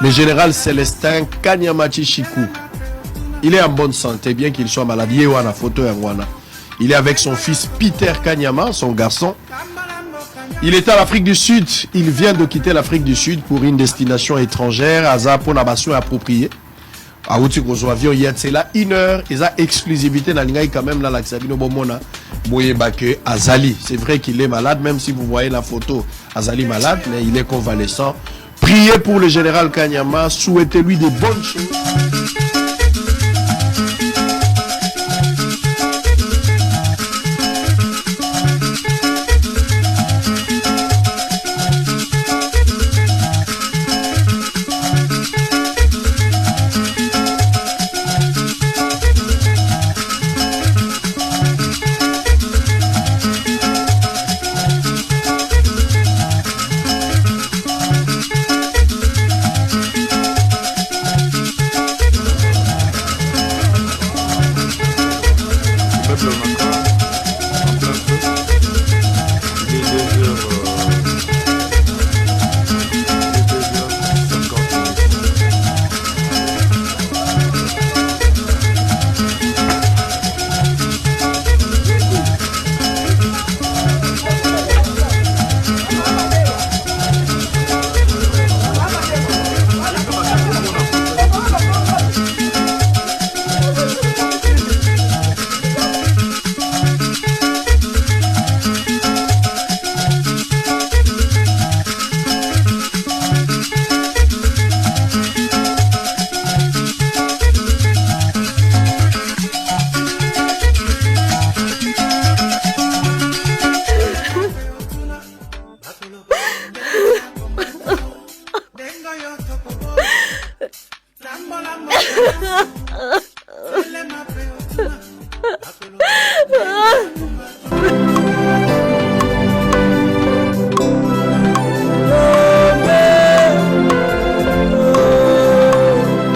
Le général Célestin Kanyamachi Chikou. Il est en bonne santé, bien qu'il soit malade. Il est avec son fils Peter Kanyama, son garçon. Il est à l'Afrique du Sud. Il vient de quitter l'Afrique du Sud pour une destination étrangère. Aza pour nation appropriée. Aouti Kozo avion c'est là 1 heure. Et ça exclusivité dans l'Ingaï quand même là la Xabino Bomona. Boyebake Azali. C'est vrai qu'il est malade, même si vous voyez la photo. Azali malade, mais il est convalescent. Priez pour le général Kanyama. Souhaitez-lui de bonnes choses.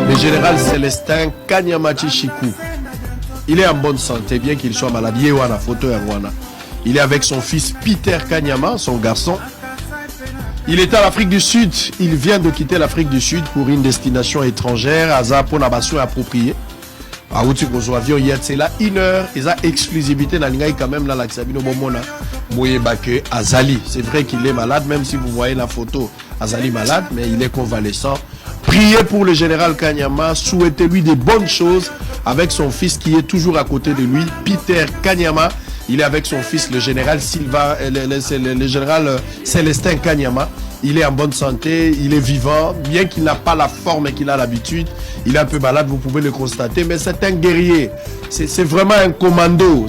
Le général Célestin Kanyamachi Chikou. Il est en bonne santé, bien qu'il soit malade. Il est avec son fils Peter Kanyama, son garçon. Il est à l'Afrique du Sud. Il vient de quitter l'Afrique du Sud pour une destination étrangère. Aza pour nation appropriée. Aouti Kozo avion c'est là 1 heure. Et ça exclusivité dans l'Ingaï quand même là la Xabino Bomona. Boyebake Azali. C'est vrai qu'il est malade, même si vous voyez la photo. Azali malade, mais il est convalescent. Priez pour le général Kanyama. Souhaitez-lui de bonnes choses avec son fils qui est toujours à côté de lui, Peter Kanyama. Il est avec son fils, le général le général Célestin Kanyama. Il est en bonne santé, il est vivant, bien qu'il n'a pas la forme qu'il a l'habitude. Il est un peu malade, vous pouvez le constater, mais c'est un guerrier. C'est vraiment un commando.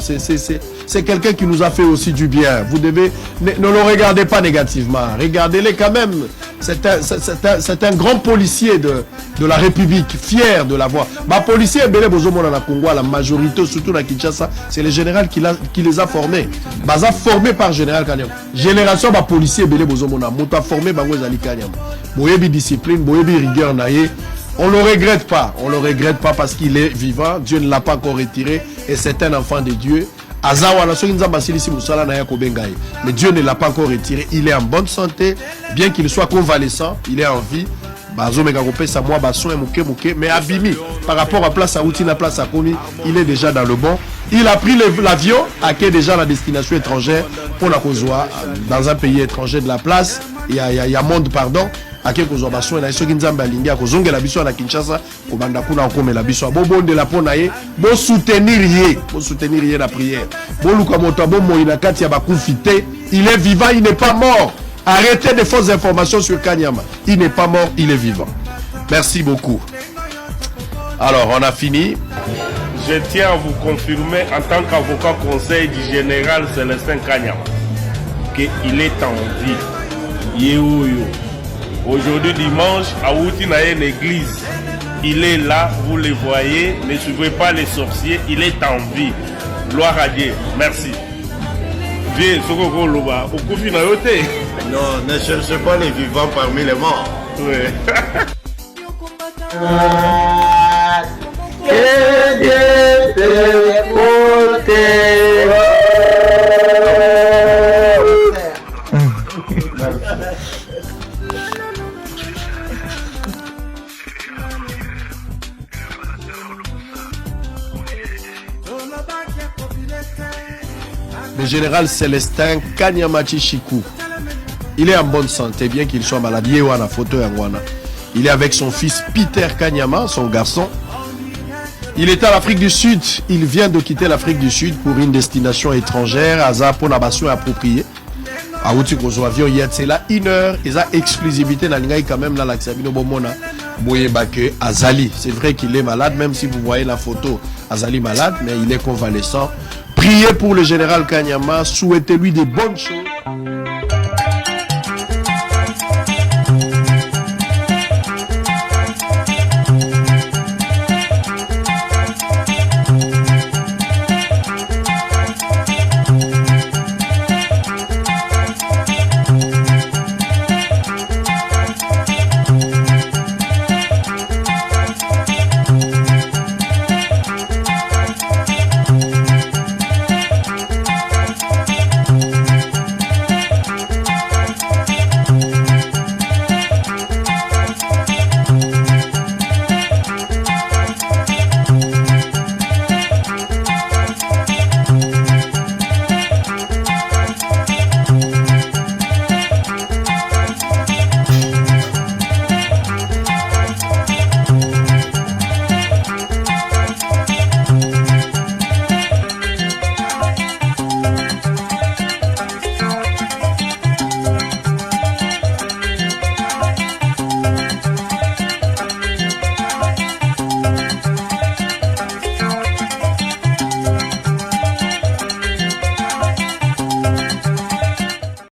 C'est quelqu'un qui nous a fait aussi du bien. Vous devez, ne le regardez pas négativement. Regardez-le quand même. C'est un grand policier de la République, fier de l'avoir. Ma policier, la majorité, surtout à Kinshasa, c'est le général qui les a formés. Baza formé par général Kanyama. Génération de policiers, Mota formé Bangozali Kanyama. Boyebi discipline, Boyebi rigueur naïe. On ne le regrette pas. On ne le regrette pas parce qu'il est vivant. Dieu ne l'a pas encore retiré. Et c'est un enfant de Dieu. Mais Dieu ne l'a pas encore retiré. Il est en bonne santé. Bien qu'il soit convalescent, il est en vie. Mais Abimi, par rapport à Place Aoutina, Place Akomi, il est déjà dans le bon. Il a pris l'avion, à qui est déjà la destination étrangère pour la Kozoa, dans un pays étranger de la place. Il y a monde, pardon. Ake ko zoba so na iso kinzamba lingia ko zongela biso na Kinshasa ko banda kuna komela biso bo bonde la pona ye bo soutenir ye la prière bo luka moto bo moina kati ya bakufite. Il est vivant, il n'est pas mort. Arrêtez de fausses informations sur Kanyama. Il n'est pas mort, il est vivant. Merci beaucoup. Alors on a fini. Je tiens à vous confirmer en tant qu'avocat conseil du général Célestin Kanyama qu'il est en vie. Yo. Aujourd'hui dimanche, à Outinaye l'église, il est là, vous le voyez, ne suivez pas les sorciers, il est en vie. Gloire à Dieu, merci. Viens, Sokoko Loba, au Koufi Nayote. Non, ne cherchez pas les vivants parmi les morts. Oui. Que Dieu te porte. le général Célestin Kanyama Chichiku. Il est en bonne santé, bien qu'il soit malade. Il est avec son fils Peter Kanyama, son garçon. Il est à l'Afrique du Sud. Il vient de quitter l'Afrique du Sud pour une destination étrangère. Aza pour la bastion appropriée. Aouti Kozo avion hier, c'est là 1 heure. Ils ont exclusivité dans l'Ingaï quand même là l'Axabino Bomona. Boyebake Azali. C'est vrai qu'il est malade, même si vous voyez la photo. Azali malade, mais il est convalescent. Priez pour le général Kanyama. Souhaitez-lui de bonnes choses.